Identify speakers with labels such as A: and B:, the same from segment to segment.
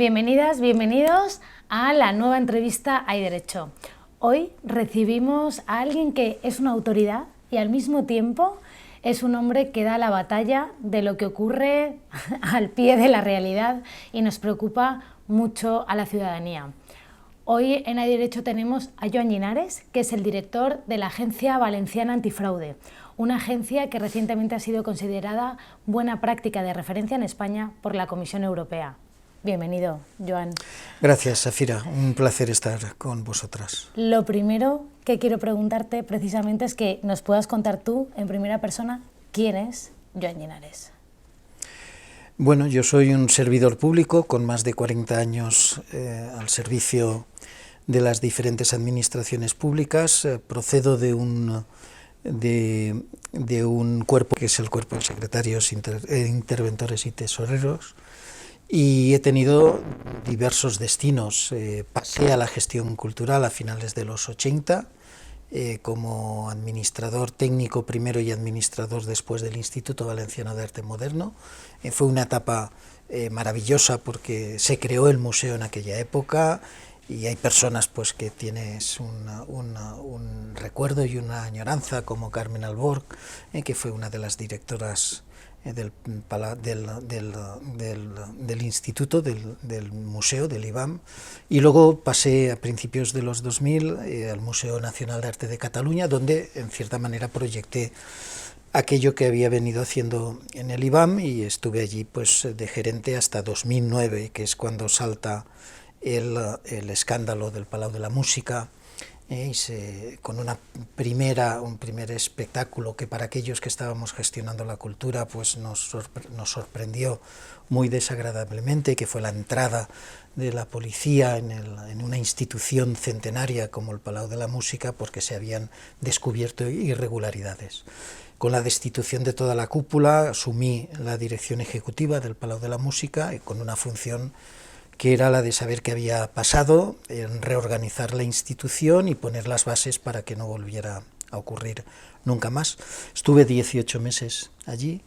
A: Bienvenidas, bienvenidos a la nueva entrevista Hay Derecho. Hoy recibimos a alguien que es una autoridad y al mismo tiempo es un hombre que da la batalla de lo que ocurre al pie de la realidad y nos preocupa mucho a la ciudadanía. Hoy en Hay Derecho tenemos a Joan Llinares, que es el director de la Agencia Valenciana Antifraude, una agencia que recientemente ha sido considerada buena práctica de referencia en España por la Comisión Europea. Bienvenido, Joan.
B: Gracias, Safira. Un placer estar con vosotras.
A: Lo primero que quiero preguntarte precisamente es que nos puedas contar tú, en primera persona, quién es Joan Llinares.
B: Bueno, yo soy un servidor público con más de 40 años al servicio de las diferentes administraciones públicas. Procedo de un cuerpo que es el Cuerpo de Secretarios, Interventores y Tesoreros, y he tenido diversos destinos. Pasé a la gestión cultural a finales de los 80, como administrador técnico primero y administrador después del Instituto Valenciano de Arte Moderno. Fue una etapa maravillosa porque se creó el museo en aquella época y hay personas pues que tienes un recuerdo y una añoranza, como Carmen Alborg, que fue una de las directoras del instituto, del museo, del IBAM, y luego pasé a principios de los 2000 al Museo Nacional de Arte de Cataluña, donde en cierta manera proyecté aquello que había venido haciendo en el IBAM, y estuve allí pues de gerente hasta 2009, que es cuando salta el escándalo del Palau de la Música, con un primer espectáculo que para aquellos que estábamos gestionando la cultura pues nos sorprendió muy desagradablemente, que fue la entrada de la policía en una institución centenaria como el Palau de la Música, porque se habían descubierto irregularidades. Con la destitución de toda la cúpula asumí la dirección ejecutiva del Palau de la Música, con una función que era la de saber qué había pasado, reorganizar la institución y poner las bases para que no volviera a ocurrir nunca más. Estuve 18 meses allí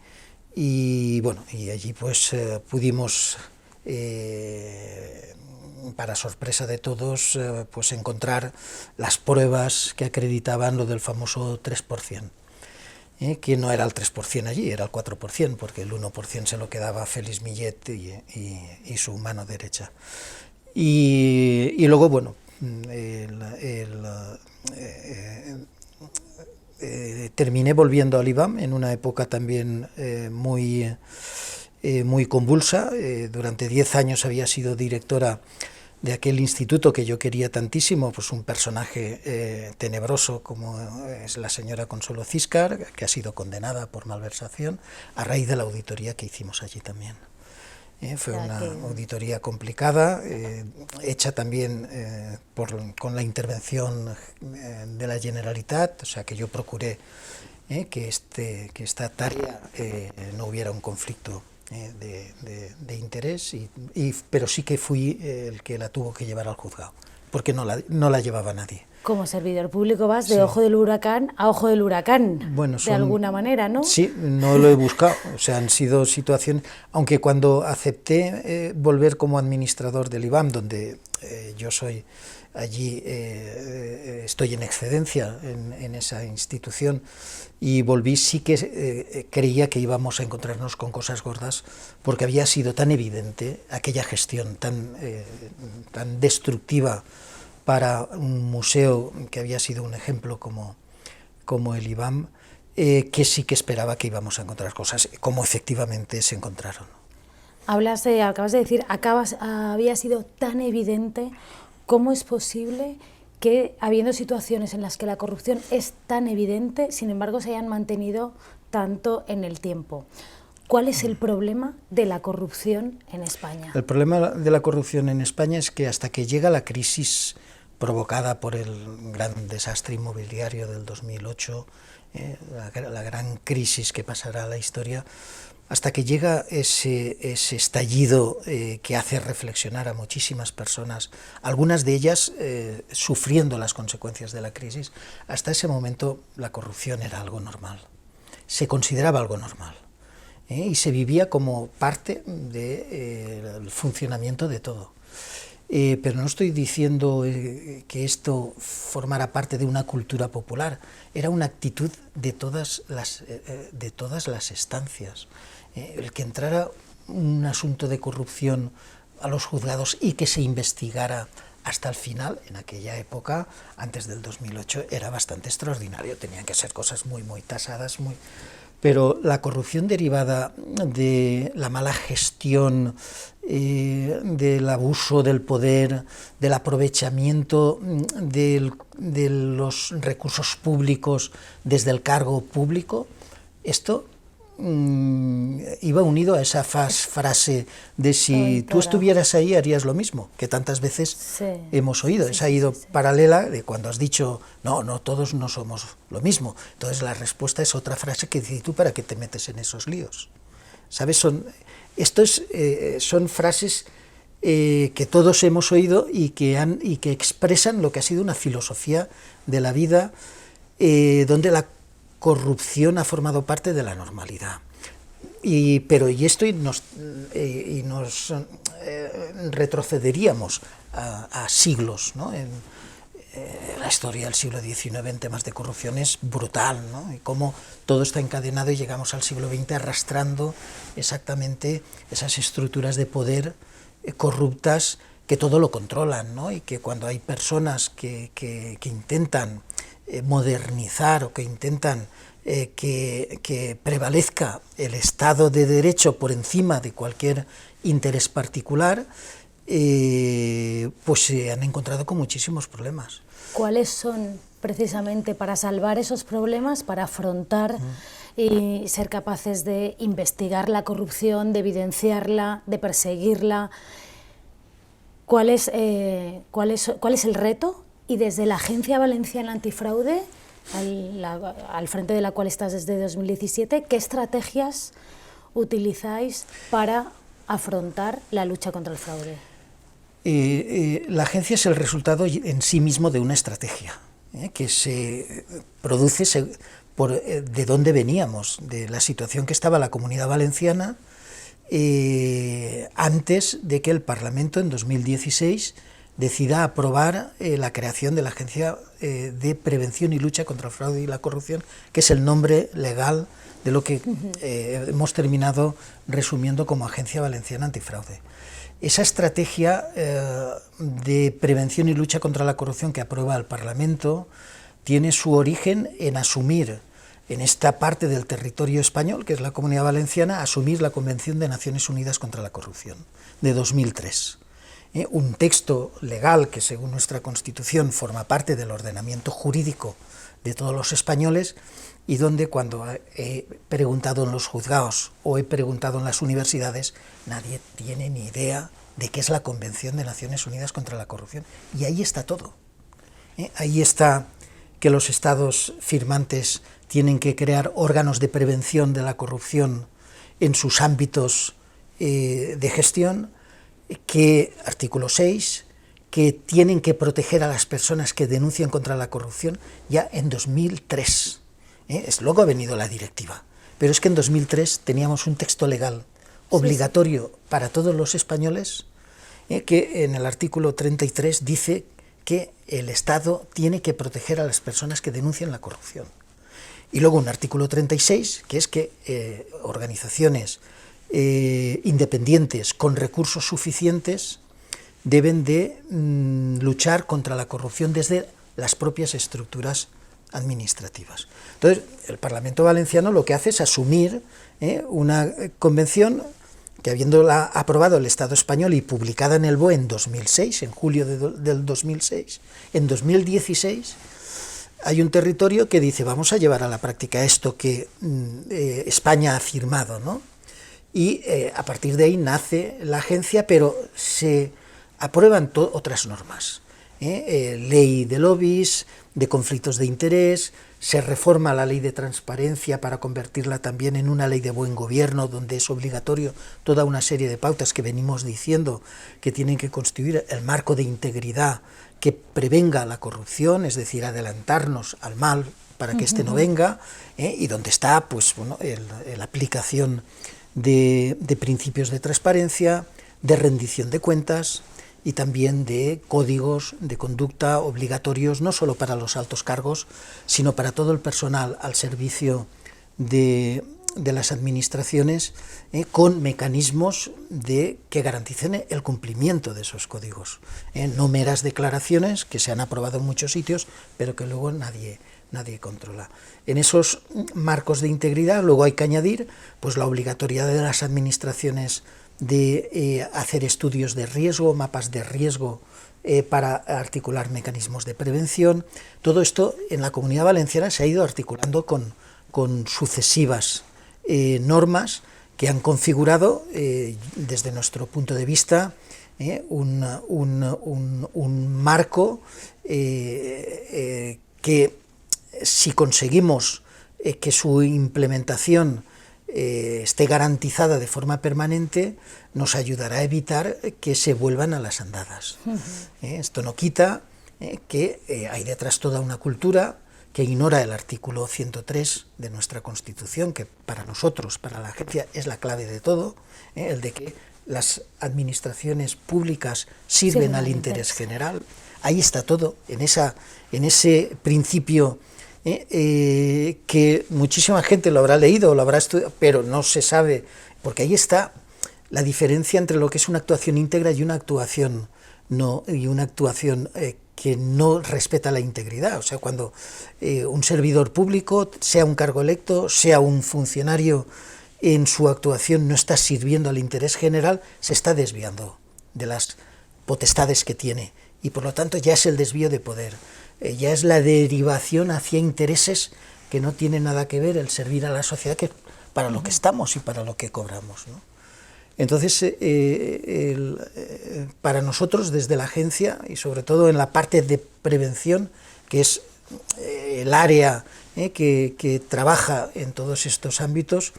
B: y bueno, y allí pues pudimos, para sorpresa de todos, pues encontrar las pruebas que acreditaban lo del famoso 3%. Que no era el 3% allí, era el 4%, porque el 1% se lo quedaba Félix Millet y su mano derecha. Y luego, bueno, terminé volviendo al IBAM en una época también muy convulsa. Durante 10 años había sido directora de aquel instituto que yo quería tantísimo, pues un personaje tenebroso como es la señora Consuelo Ciscar, que ha sido condenada por malversación a raíz de la auditoría que hicimos allí también. Fue una auditoría complicada, hecha también con la intervención de la Generalitat, o sea que yo procuré que esta tarea no hubiera un conflicto de interés, pero sí que fui el que la tuvo que llevar al juzgado, porque no la llevaba nadie.
A: Como servidor público vas de ojo del huracán a ojo del huracán, bueno, de alguna manera, ¿no?
B: Sí, no lo he buscado, o sea, han sido situaciones, aunque cuando acepté volver como administrador del IBAM, donde yo soy allí, estoy en excedencia en esa institución, y volví, sí que creía que íbamos a encontrarnos con cosas gordas, porque había sido tan evidente aquella gestión tan destructiva para un museo que había sido un ejemplo como el IBAM, que sí que esperaba que íbamos a encontrar cosas, como efectivamente se encontraron.
A: Acabas de decir, había sido tan evidente. ¿Cómo es posible que, habiendo situaciones en las que la corrupción es tan evidente, sin embargo se hayan mantenido tanto en el tiempo? ¿Cuál es el problema de la corrupción en España?
B: El problema de la corrupción en España es que hasta que llega la crisis provocada por el gran desastre inmobiliario del 2008, la gran crisis que pasará a la historia, hasta que llega ese estallido que hace reflexionar a muchísimas personas, algunas de ellas sufriendo las consecuencias de la crisis, hasta ese momento la corrupción era algo normal, se consideraba algo normal. y se vivía como parte del funcionamiento de todo. Pero no estoy diciendo que esto formara parte de una cultura popular, era una actitud de todas las estancias. El que entrara un asunto de corrupción a los juzgados y que se investigara hasta el final, en aquella época, antes del 2008, era bastante extraordinario, tenían que ser cosas muy, muy tasadas, pero la corrupción derivada de la mala gestión, del abuso del poder, del aprovechamiento de los recursos públicos desde el cargo público, esto iba unido a esa frase de si tú estuvieras ahí harías lo mismo, que tantas veces hemos oído. Esa ha ido paralela de cuando has dicho, no, todos no somos lo mismo. Entonces la respuesta es otra frase que dice, ¿tú para qué te metes en esos líos? ¿Sabes? Son frases que todos hemos oído y que expresan lo que ha sido una filosofía de la vida, donde la corrupción ha formado parte de la normalidad. Pero esto nos retrocederíamos a siglos, ¿no? En la historia del siglo XIX en temas de corrupción es brutal, ¿no? Y cómo todo está encadenado y llegamos al siglo XX arrastrando exactamente esas estructuras de poder corruptas que todo lo controlan, ¿no? Y que cuando hay personas que intentan modernizar o que intentan que prevalezca el Estado de Derecho por encima de cualquier interés particular, pues se han encontrado con muchísimos problemas.
A: ¿Cuáles son precisamente para salvar esos problemas, para afrontar y ser capaces de investigar la corrupción, de evidenciarla, de perseguirla? ¿Cuál es el reto? Y desde la Agencia Valenciana Antifraude, al frente de la cual estás desde 2017, ¿qué estrategias utilizáis para afrontar la lucha contra el fraude?
B: La agencia es el resultado en sí mismo de una estrategia que se produce de dónde veníamos, de la situación que estaba la Comunidad Valenciana antes de que el Parlamento en 2016 decida aprobar la creación de la Agencia de Prevención y Lucha contra el Fraude y la Corrupción, que es el nombre legal de lo que hemos terminado resumiendo como Agencia Valenciana Antifraude. Esa estrategia de prevención y lucha contra la corrupción que aprueba el Parlamento tiene su origen en asumir en esta parte del territorio español, que es la Comunidad Valenciana, asumir la Convención de Naciones Unidas contra la Corrupción de 2003. Un texto legal que, según nuestra Constitución, forma parte del ordenamiento jurídico de todos los españoles y donde, cuando he preguntado en los juzgados o he preguntado en las universidades, nadie tiene ni idea de qué es la Convención de Naciones Unidas contra la Corrupción. Y ahí está todo. Ahí está que los estados firmantes tienen que crear órganos de prevención de la corrupción en sus ámbitos de gestión, que, artículo 6, que tienen que proteger a las personas que denuncian contra la corrupción ya en 2003. Luego ha venido la directiva, pero es que en 2003 teníamos un texto legal obligatorio para todos los españoles, que en el artículo 33 dice que el Estado tiene que proteger a las personas que denuncian la corrupción. Y luego un artículo 36, que es que organizaciones independientes con recursos suficientes deben de luchar contra la corrupción desde las propias estructuras administrativas. Entonces, el Parlamento Valenciano lo que hace es asumir una convención que, habiéndola aprobado el Estado español y publicada en el BOE en 2006, en julio del 2006, en 2016 hay un territorio que dice, vamos a llevar a la práctica esto que España ha firmado, ¿no? Y a partir de ahí nace la agencia, pero se aprueban otras normas. Ley de lobbies, de conflictos de interés, se reforma la ley de transparencia para convertirla también en una ley de buen gobierno, donde es obligatorio toda una serie de pautas que venimos diciendo que tienen que constituir el marco de integridad que prevenga la corrupción, es decir, adelantarnos al mal para que este no venga, y donde está pues, bueno, la aplicación de principios de transparencia, de rendición de cuentas y también de códigos de conducta obligatorios, no solo para los altos cargos, sino para todo el personal al servicio de las administraciones, con mecanismos que garanticen el cumplimiento de esos códigos. No meras declaraciones que se han aprobado en muchos sitios, pero que luego nadie controla. En esos marcos de integridad luego hay que añadir pues, la obligatoriedad de las administraciones de hacer estudios de riesgo, mapas de riesgo, para articular mecanismos de prevención. Todo esto en la Comunidad Valenciana se ha ido articulando con sucesivas normas que han configurado, desde nuestro punto de vista, un marco que, si conseguimos que su implementación esté garantizada de forma permanente, nos ayudará a evitar que se vuelvan a las andadas. Esto no quita que hay detrás toda una cultura que ignora el artículo 103 de nuestra Constitución, que para nosotros, para la agencia, es la clave de todo, el de que las administraciones públicas sirven al interés general. Ahí está todo, en ese principio que muchísima gente lo habrá leído o lo habrá estudiado, pero no se sabe, porque ahí está la diferencia entre lo que es una actuación íntegra y una actuación que no respeta la integridad. O sea, cuando un servidor público, sea un cargo electo, sea un funcionario, en su actuación no está sirviendo al interés general, se está desviando de las potestades que tiene, y por lo tanto ya es el desvío de poder, ya es la derivación hacia intereses que no tienen nada que ver el servir a la sociedad, que para lo que estamos y para lo que cobramos, ¿no? Entonces, para nosotros desde la agencia, y sobre todo en la parte de prevención, que es el área que trabaja en todos estos ámbitos,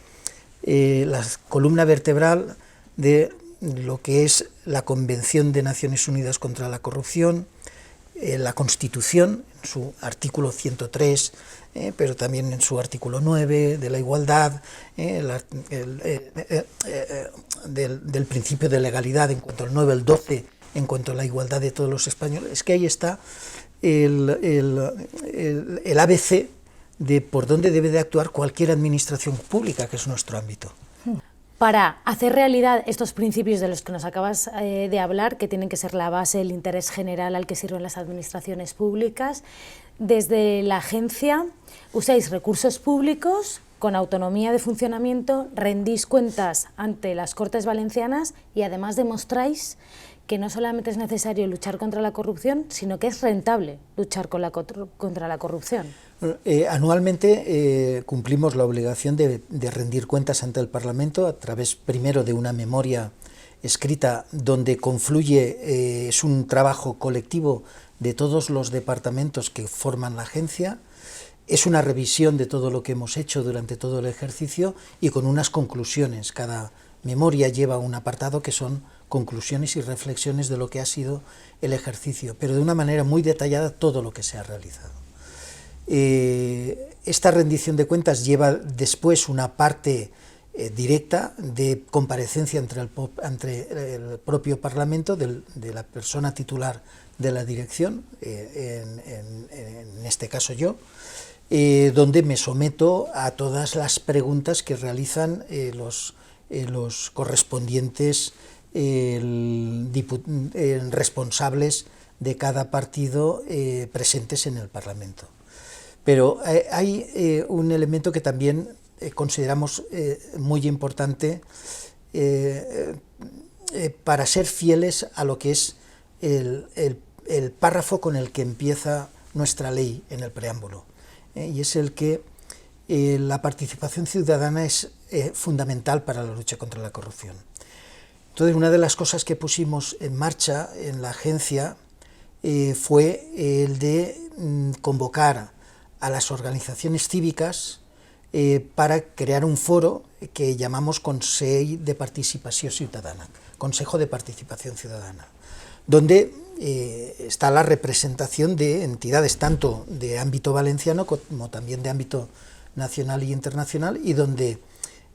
B: la columna vertebral de lo que es la Convención de Naciones Unidas contra la Corrupción, la Constitución, en su artículo 103, pero también en su artículo 9, de la igualdad, del principio de legalidad en cuanto al 9, el 12, en cuanto a la igualdad de todos los españoles. Es que ahí está el ABC de por dónde debe de actuar cualquier administración pública, que es nuestro ámbito.
A: Para hacer realidad estos principios de los que nos acabas de hablar, que tienen que ser la base, el interés general al que sirven las administraciones públicas, desde la agencia usáis recursos públicos con autonomía de funcionamiento, rendís cuentas ante las Cortes Valencianas y además demostráis que no solamente es necesario luchar contra la corrupción, sino que es rentable luchar contra la corrupción.
B: Anualmente cumplimos la obligación de rendir cuentas ante el Parlamento a través primero de una memoria escrita donde confluye, es un trabajo colectivo de todos los departamentos que forman la agencia, es una revisión de todo lo que hemos hecho durante todo el ejercicio y con unas conclusiones. Cada memoria lleva un apartado que son conclusiones y reflexiones de lo que ha sido el ejercicio, pero de una manera muy detallada todo lo que se ha realizado. Esta rendición de cuentas lleva después una parte directa de comparecencia entre el propio Parlamento, de la persona titular de la dirección, en este caso yo, donde me someto a todas las preguntas que realizan los correspondientes responsables de cada partido presentes en el Parlamento. Pero hay un elemento que también consideramos muy importante para ser fieles a lo que es el párrafo con el que empieza nuestra ley en el preámbulo, y es el que la participación ciudadana es fundamental para la lucha contra la corrupción. Entonces, una de las cosas que pusimos en marcha en la agencia fue el de convocar a las organizaciones cívicas para crear un foro que llamamos Consejo de Participación Ciudadana, donde está la representación de entidades tanto de ámbito valenciano como también de ámbito nacional y internacional, y donde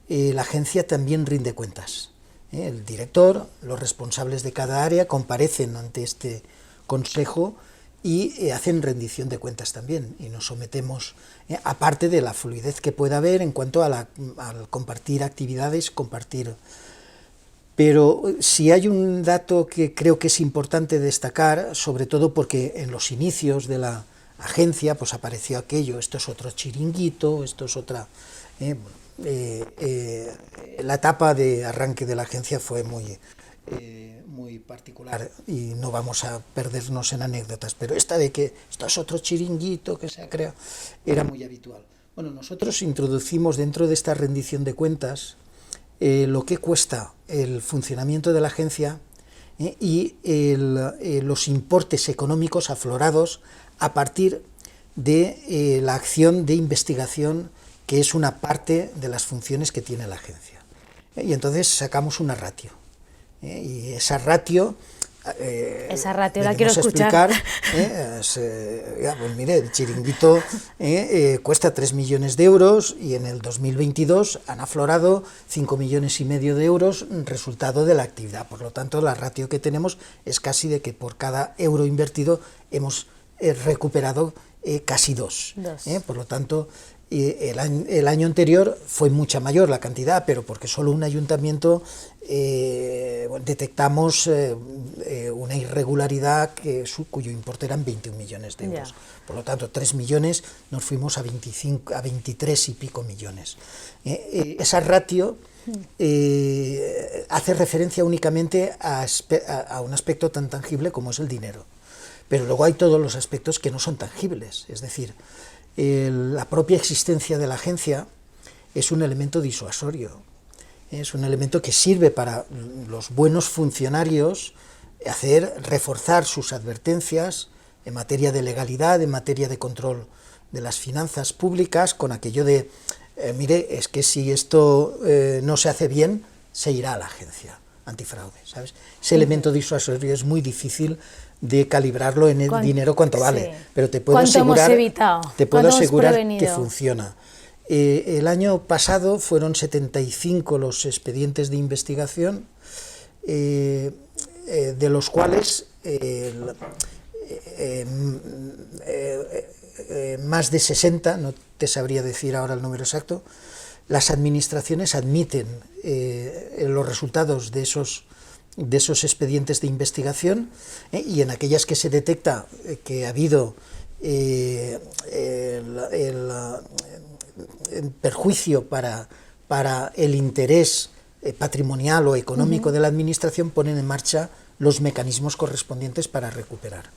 B: la agencia también rinde cuentas. El director, los responsables de cada área comparecen ante este consejo y hacen rendición de cuentas también, y nos sometemos, aparte de la fluidez que pueda haber en cuanto al compartir actividades, Pero si hay un dato que creo que es importante destacar, sobre todo porque en los inicios de la agencia pues apareció aquello, esto es otro chiringuito, esto es otra... la etapa de arranque de la agencia fue muy particular y no vamos a perdernos en anécdotas, pero esta de que esto es otro chiringuito que se ha creado era muy habitual. Bueno, nosotros introducimos dentro de esta rendición de cuentas lo que cuesta el funcionamiento de la agencia y los importes económicos aflorados a partir de la acción de investigación, que es una parte de las funciones que tiene la agencia. Y entonces sacamos una ratio. Y esa ratio
A: la quiero escuchar.
B: Pues mire, el chiringuito cuesta 3 millones de euros y en el 2022 han aflorado 5,5 millones de euros resultado de la actividad. Por lo tanto, la ratio que tenemos es casi de que por cada euro invertido hemos recuperado casi 2. Por lo tanto, el año anterior fue mucha mayor la cantidad, pero porque solo un ayuntamiento detectamos una irregularidad cuyo importe eran 21 millones de euros. Por lo tanto, 3 millones nos fuimos a 23 y pico millones. Esa ratio hace referencia únicamente a un aspecto tan tangible como es el dinero. Pero luego hay todos los aspectos que no son tangibles, es decir, la propia existencia de la agencia es un elemento disuasorio, es un elemento que sirve para los buenos funcionarios reforzar sus advertencias en materia de legalidad, en materia de control de las finanzas públicas, con aquello de, mire, es que si esto no se hace bien, se irá a la agencia antifraude, ¿sabes? Ese elemento disuasorio es muy difícil de calibrarlo en el dinero cuánto vale, pero te puedo asegurar que funciona. El año pasado fueron 75 los expedientes de investigación, de los cuales más de 60, no te sabría decir ahora el número exacto, las administraciones admiten los resultados de esos expedientes de investigación, y en aquellas que se detecta que ha habido perjuicio para el interés patrimonial o económico de la administración, ponen en marcha los mecanismos correspondientes para recuperar.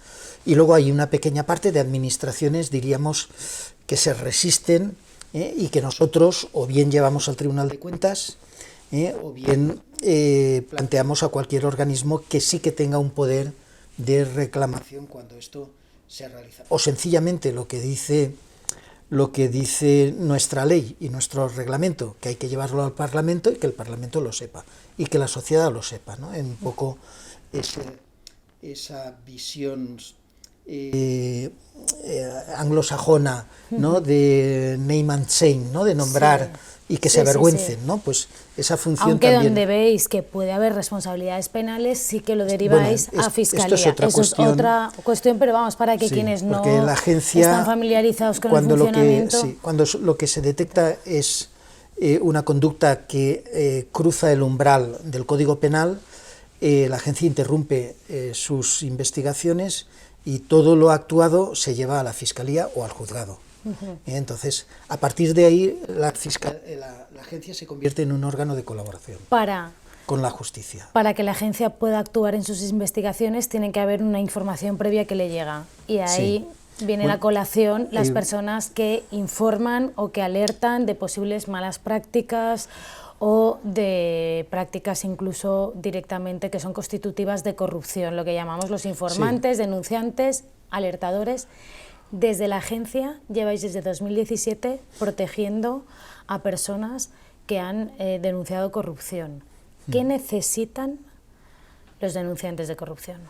B: Y luego hay una pequeña parte de administraciones, diríamos, que se resisten y que nosotros o bien llevamos al Tribunal de Cuentas o bien planteamos a cualquier organismo que sí que tenga un poder de reclamación cuando esto se realiza. O sencillamente lo que dice nuestra ley y nuestro reglamento, que hay que llevarlo al Parlamento y que el Parlamento lo sepa, y que la sociedad lo sepa, ¿no? Un poco esa visión anglosajona, ¿no? De name and shame, ¿no? De nombrar y que se avergüencen, ¿no? Pues esa función
A: aunque
B: también.
A: Donde veis que puede haber responsabilidades penales, sí que lo deriváis a Fiscalía.
B: Esto es otra
A: cuestión, pero vamos, para que quienes no
B: la agencia,
A: están familiarizados con el funcionamiento...
B: Cuando lo que se detecta es una conducta que cruza el umbral del Código Penal, la agencia interrumpe sus investigaciones y todo lo actuado se lleva a la Fiscalía o al juzgado. Entonces, a partir de ahí, la agencia se convierte en un órgano de colaboración con la justicia.
A: Para que la agencia pueda actuar en sus investigaciones, tiene que haber una información previa que le llega. Y ahí viene la colación las personas que informan o que alertan de posibles malas prácticas o de prácticas incluso directamente que son constitutivas de corrupción, lo que llamamos los informantes, denunciantes, alertadores. Desde la agencia lleváis desde 2017 protegiendo a personas que han denunciado corrupción. ¿Qué necesitan los denunciantes de corrupción?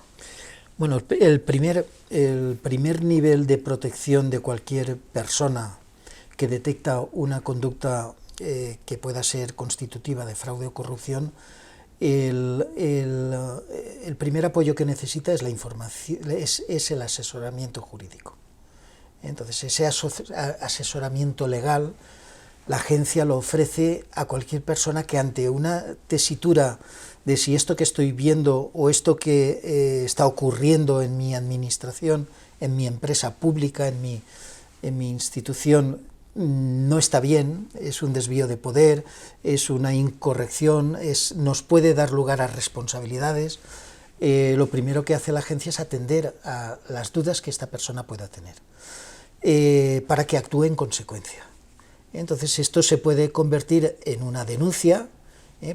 B: Bueno, el primer nivel de protección de cualquier persona que detecta una conducta que pueda ser constitutiva de fraude o corrupción, el primer apoyo que necesita es la información, es el asesoramiento jurídico. Entonces, ese asesoramiento legal, la agencia lo ofrece a cualquier persona que ante una tesitura de si esto que estoy viendo o esto que está ocurriendo en mi administración, en mi empresa pública, en mi institución, no está bien, es un desvío de poder, es una incorrección, nos puede dar lugar a responsabilidades. Lo primero que hace la agencia es atender a las dudas que esta persona pueda tener, para que actúe en consecuencia. Entonces esto se puede convertir en una denuncia.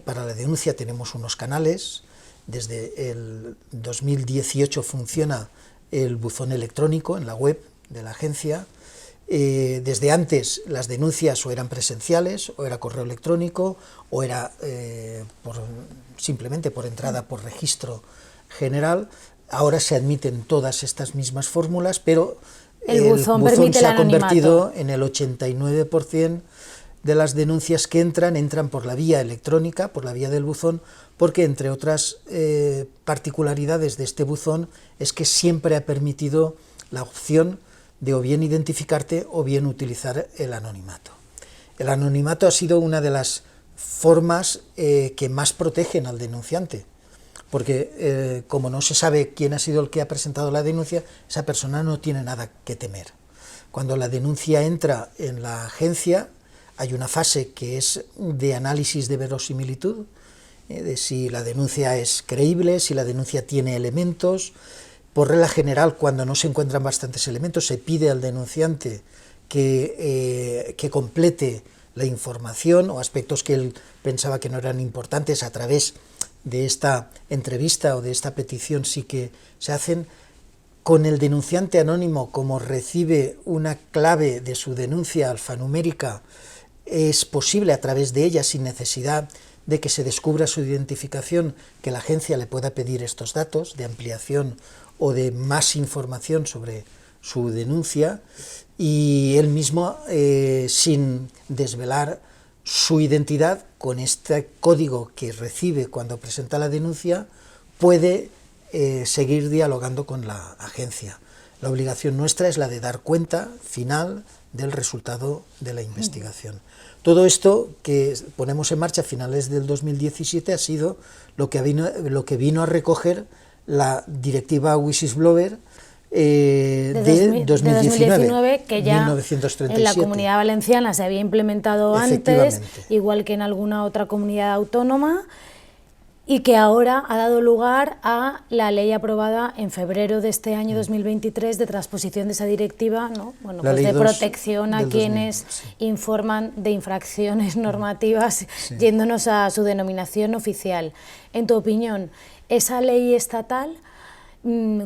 B: Para la denuncia tenemos unos canales. Desde el 2018 funciona el buzón electrónico en la web de la agencia. Desde antes las denuncias o eran presenciales, o era correo electrónico, o era simplemente por entrada por registro general. Ahora se admiten todas estas mismas fórmulas, pero el buzón se ha convertido en el 89% de las denuncias que entran por la vía electrónica, por la vía del buzón, porque entre otras particularidades de este buzón es que siempre ha permitido la opción de o bien identificarte o bien utilizar el anonimato. El anonimato ha sido una de las formas que más protegen al denunciante, porque como no se sabe quién ha sido el que ha presentado la denuncia, esa persona no tiene nada que temer. Cuando la denuncia entra en la agencia, hay una fase que es de análisis de verosimilitud, de si la denuncia es creíble, si la denuncia tiene elementos. Por regla general, cuando no se encuentran bastantes elementos, se pide al denunciante que complete la información o aspectos que él pensaba que no eran importantes. A través de esta entrevista o de esta petición sí que se hacen. Con el denunciante anónimo, como recibe una clave de su denuncia alfanumérica, es posible a través de ella, sin necesidad de que se descubra su identificación, que la agencia le pueda pedir estos datos de ampliación o de más información sobre su denuncia, y él mismo, sin desvelar su identidad, con este código que recibe cuando presenta la denuncia, puede seguir dialogando con la agencia. La obligación nuestra es la de dar cuenta final del resultado de la investigación. Todo esto que ponemos en marcha a finales del 2017 ha sido lo que vino a recoger la directiva Whistleblower de 2019,
A: que ya
B: 1937.
A: En la Comunidad Valenciana se había implementado antes, igual que en alguna otra comunidad autónoma, y que ahora ha dado lugar a la ley aprobada en febrero de este año 2023 de transposición de esa directiva, ¿no? Bueno, pues de protección a quienes informan de infracciones normativas, yéndonos a su denominación oficial. En tu opinión, esa ley estatal,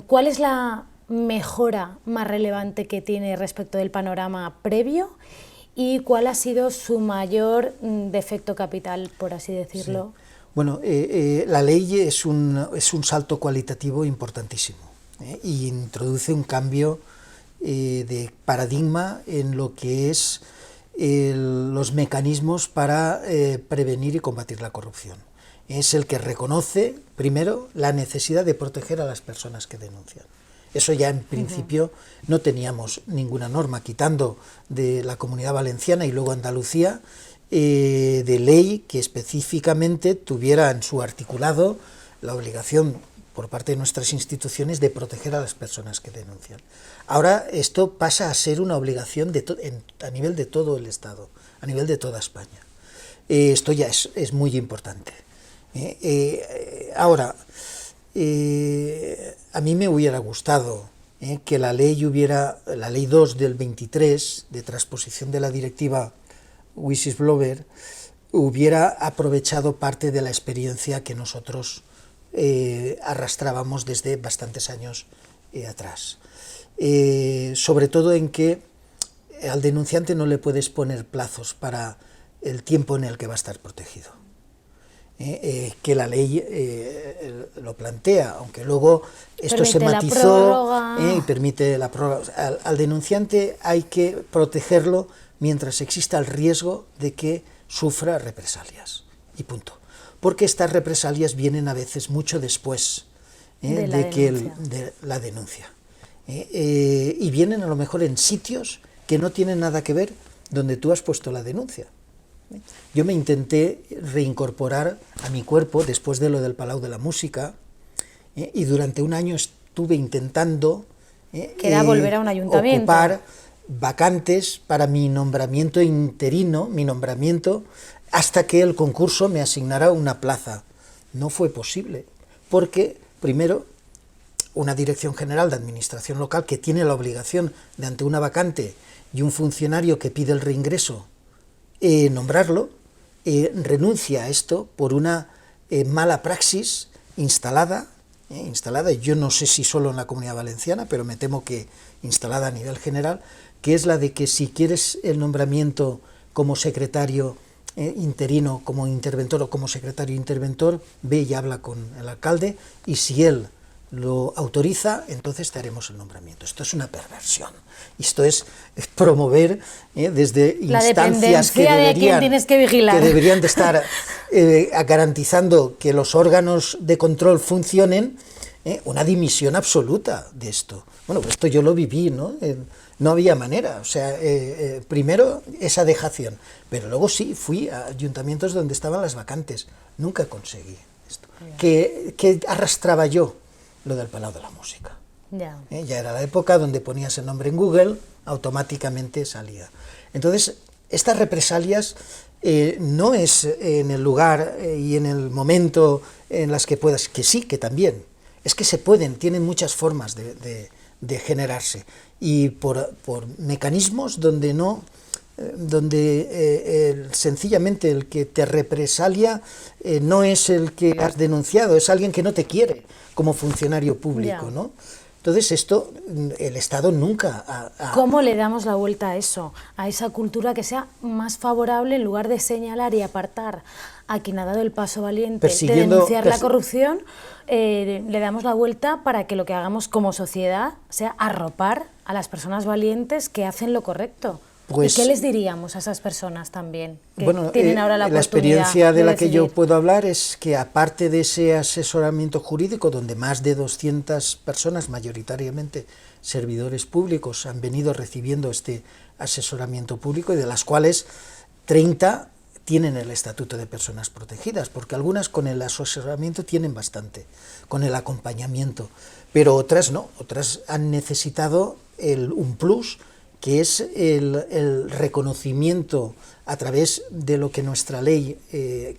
A: ¿cuál es la mejora más relevante que tiene respecto del panorama previo y cuál ha sido su mayor defecto capital, por así decirlo?
B: Sí. Bueno, la ley es un salto cualitativo importantísimo, y introduce un cambio de paradigma en lo que es los mecanismos para prevenir y combatir la corrupción. Es el que reconoce, primero, la necesidad de proteger a las personas que denuncian. Eso ya en principio no teníamos ninguna norma, quitando de la Comunidad Valenciana y luego Andalucía, de ley que específicamente tuviera en su articulado la obligación por parte de nuestras instituciones de proteger a las personas que denuncian. Ahora esto pasa a ser una obligación a nivel de todo el Estado, a nivel de toda España. Esto ya es muy importante. Ahora, a mí me hubiera gustado que la ley 2 del 23 de transposición de la directiva Whistleblower hubiera aprovechado parte de la experiencia que nosotros arrastrábamos desde bastantes años atrás. Sobre todo en que al denunciante no le puedes poner plazos para el tiempo en el que va a estar protegido. que la ley lo plantea, aunque luego esto
A: permite
B: se matizó
A: la prórroga.
B: Y permite la prórroga. Al denunciante hay que protegerlo mientras exista el riesgo de que sufra represalias, y punto. Porque estas represalias vienen a veces mucho después de la denuncia. Y vienen a lo mejor en sitios que no tienen nada que ver donde tú has puesto la denuncia. Yo me intenté reincorporar a mi cuerpo después de lo del Palau de la Música, y durante un año estuve intentando
A: que era volver a un ayuntamiento,
B: ocupar vacantes para mi nombramiento interino, hasta que el concurso me asignara una plaza. No fue posible, porque primero una Dirección General de Administración Local, que tiene la obligación de, ante una vacante y un funcionario que pide el reingreso, nombrarlo, renuncia a esto por una mala praxis instalada, yo no sé si solo en la Comunidad Valenciana, pero me temo que instalada a nivel general, que es la de que si quieres el nombramiento como secretario interino, como interventor o como secretario interventor, ve y habla con el alcalde, y si él lo autoriza, entonces te haremos el nombramiento. Esto es una perversión. Esto es promover desde
A: la
B: instancias que deberían de estar garantizando que los órganos de control funcionen, una dimisión absoluta de esto. Bueno, pues esto yo lo viví, ¿no? No había manera, o sea, primero esa dejación, pero luego sí, fui a ayuntamientos donde estaban las vacantes, nunca conseguí esto. ¿Qué arrastraba yo? Lo del Palau de la Música. Ya era la época donde ponías el nombre en Google, automáticamente salía. Entonces, estas represalias no es en el lugar y en el momento en las que puedas, que sí, que también, es que se pueden, tienen muchas formas de generarse, y por mecanismos donde no, sencillamente el que te represalia no es el que has denunciado, es alguien que no te quiere como funcionario público, ¿no? Entonces esto, el Estado nunca
A: ¿Cómo le damos la vuelta a eso? A esa cultura que sea más favorable, en lugar de señalar y apartar a quien ha dado el paso valiente de denunciar la corrupción, le damos la vuelta para que lo que hagamos como sociedad sea arropar a las personas valientes que hacen lo correcto.
B: Pues,
A: ¿y qué les diríamos a esas personas también que
B: bueno,
A: tienen ahora la oportunidad
B: experiencia de la
A: decidir?
B: que yo puedo hablar es que, aparte de ese asesoramiento jurídico, donde más de 200 personas, mayoritariamente servidores públicos, han venido recibiendo este asesoramiento público, y de las cuales 30 tienen el estatuto de personas protegidas, porque algunas con el asesoramiento tienen bastante, con el acompañamiento, pero otras no, otras han necesitado un plus, que es el reconocimiento a través de lo que nuestra ley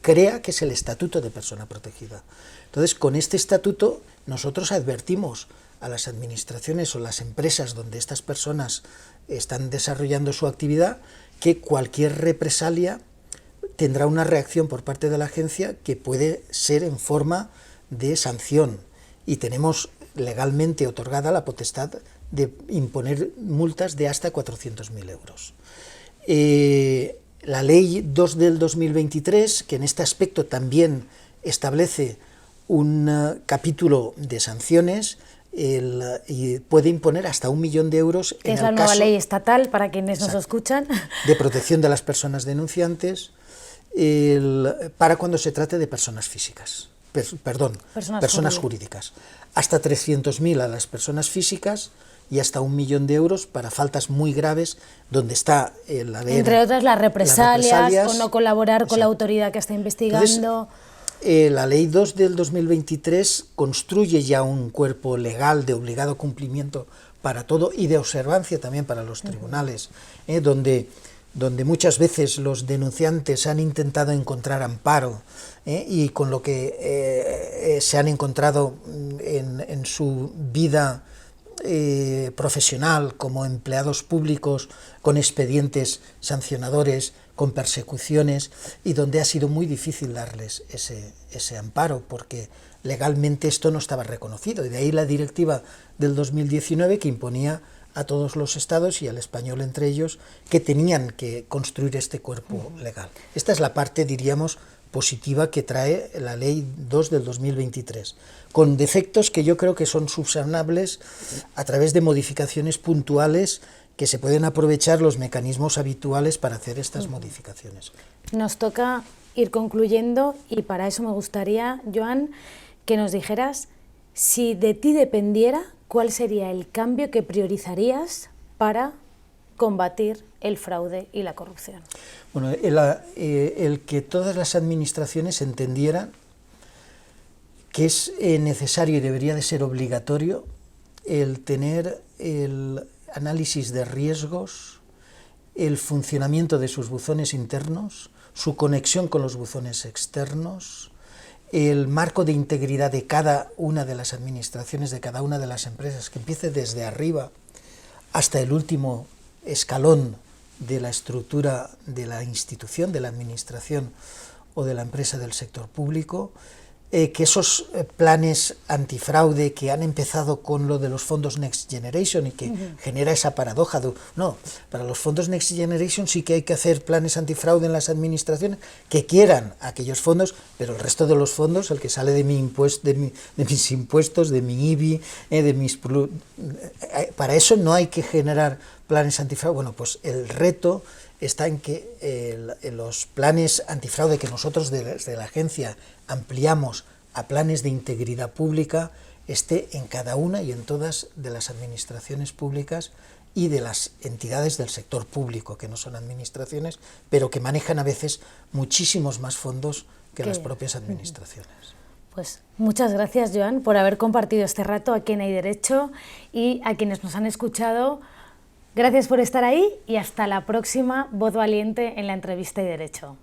B: crea, que es el estatuto de persona protegida. Entonces, con este estatuto nosotros advertimos a las administraciones o las empresas donde estas personas están desarrollando su actividad que cualquier represalia tendrá una reacción por parte de la agencia que puede ser en forma de sanción, y tenemos legalmente otorgada la potestad de imponer multas de hasta 400.000 euros. La ley 2 del 2023, que en este aspecto también establece un capítulo de sanciones, y puede imponer hasta 1 millón de euros en el caso...
A: Es la nueva ley estatal, para quienes nos escuchan.
B: De protección de las personas denunciantes, para cuando se trate de personas físicas, personas jurídicas. Hasta 300.000 a las personas físicas y hasta 1 millón de euros para faltas muy graves, donde está el haber...
A: Entre otras las represalias o no colaborar con la autoridad que está investigando.
B: Entonces, la ley 2 del 2023 construye ya un cuerpo legal de obligado cumplimiento para todo, y de observancia también para los tribunales, donde muchas veces los denunciantes han intentado encontrar amparo, y con lo que se han encontrado en su vida profesional como empleados públicos, con expedientes sancionadores, con persecuciones, y donde ha sido muy difícil darles ese amparo, porque legalmente esto no estaba reconocido, y de ahí la directiva del 2019 que imponía a todos los estados, y al español entre ellos, que tenían que construir este cuerpo legal. Esta es la parte, diríamos, positiva que trae la Ley 2 del 2023, con defectos que yo creo que son subsanables a través de modificaciones puntuales que se pueden aprovechar los mecanismos habituales para hacer estas modificaciones.
A: Nos toca ir concluyendo y para eso me gustaría, Joan, que nos dijeras si de ti dependiera, ¿cuál sería el cambio que priorizarías para combatir el fraude y la corrupción?
B: Bueno, el que todas las administraciones entendieran que es necesario y debería de ser obligatorio el tener el análisis de riesgos, el funcionamiento de sus buzones internos, su conexión con los buzones externos, el marco de integridad de cada una de las administraciones, de cada una de las empresas, que empiece desde arriba hasta el último escalón de la estructura de la institución, de la administración o de la empresa del sector público, que esos planes antifraude que han empezado con lo de los fondos Next Generation y que genera esa paradoja de, no, para los fondos Next Generation sí que hay que hacer planes antifraude en las administraciones que quieran aquellos fondos, pero el resto de los fondos, el que sale de mis impuestos, de mi IBI, para eso no hay que generar planes antifraude. Bueno, pues el reto está en que los planes antifraude que nosotros desde la agencia ampliamos a planes de integridad pública esté en cada una y en todas de las administraciones públicas y de las entidades del sector público, que no son administraciones, pero que manejan a veces muchísimos más fondos que las propias administraciones.
A: Pues muchas gracias, Joan, por haber compartido este rato aquí en Hay Derecho, y a quienes nos han escuchado, gracias por estar ahí y hasta la próxima Voz Valiente en la entrevista Hay Derecho.